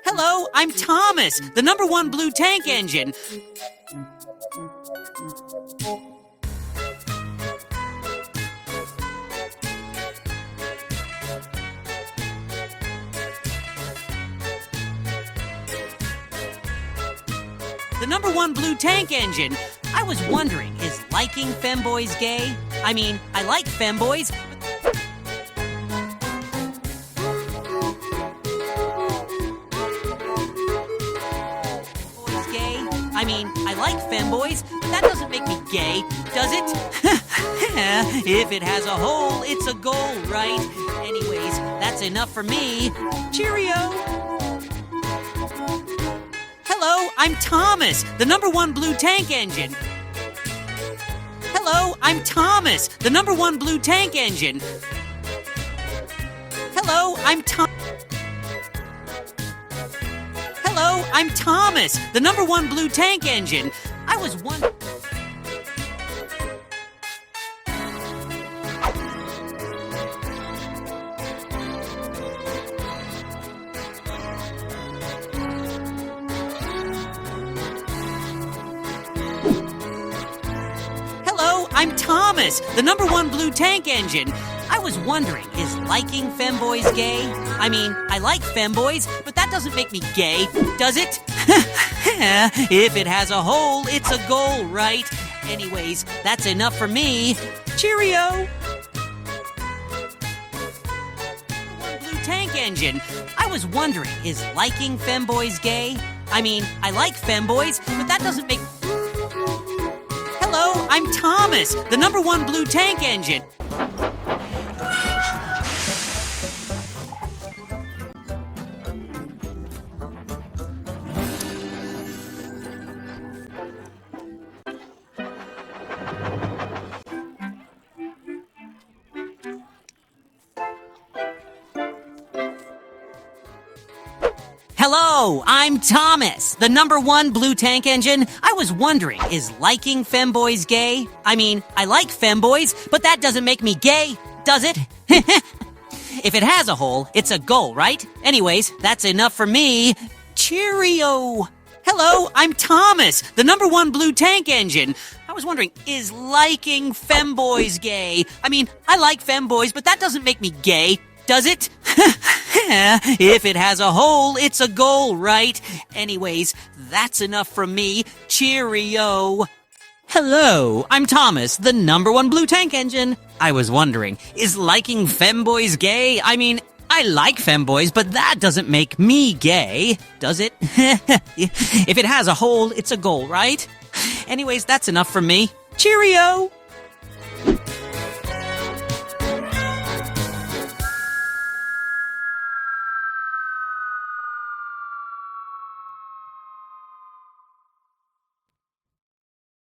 Hello, I'm Thomas, the #1 blue tank engine. The #1 blue tank engine. I was wondering, is liking femboys gay? I mean, I like femboys. Boys gay? I mean, I like femboys, but that doesn't make me gay, does it? If it has a hole, it's a goal, right? Anyways, that's enough for me. Cheerio! Hello, I'm Thomas, the #1 blue tank engine. Hello, I'm Thomas, the #1 blue tank engine. Hello, I'm Hello, I'm Thomas, the #1 blue tank engine. I was wondering. Hello, I'm Thomas, the #1 blue tank engine. I was wondering, is liking femboys gay? I mean, I like femboys, but that doesn't make me gay, does it? If it has a hole, it's a goal, right? Anyways, that's enough for me. Cheerio! Blue tank engine. I was wondering, is liking femboys gay? I mean, I like femboys, but that doesn't make... Hello, I'm Thomas, the #1 blue tank engine. Hello, I'm Thomas, the #1 blue tank engine. I was wondering, is liking femboys gay? I mean, I like femboys, but that doesn't make me gay, does it? If it has a hole, it's a goal, right? Anyways, that's enough for me. Cheerio! Hello, I'm Thomas, the #1 blue tank engine. I was wondering, is liking femboys gay? I mean, I like femboys, but that doesn't make me gay, does it? If it has a hole, it's a goal, right? Anyways, that's enough from me. Cheerio! Hello, I'm Thomas, the #1 blue tank engine. I was wondering, is liking femboys gay? I mean, I like femboys, but that doesn't make me gay, does it? If it has a hole, it's a goal, right? Anyways, that's enough from me. Cheerio!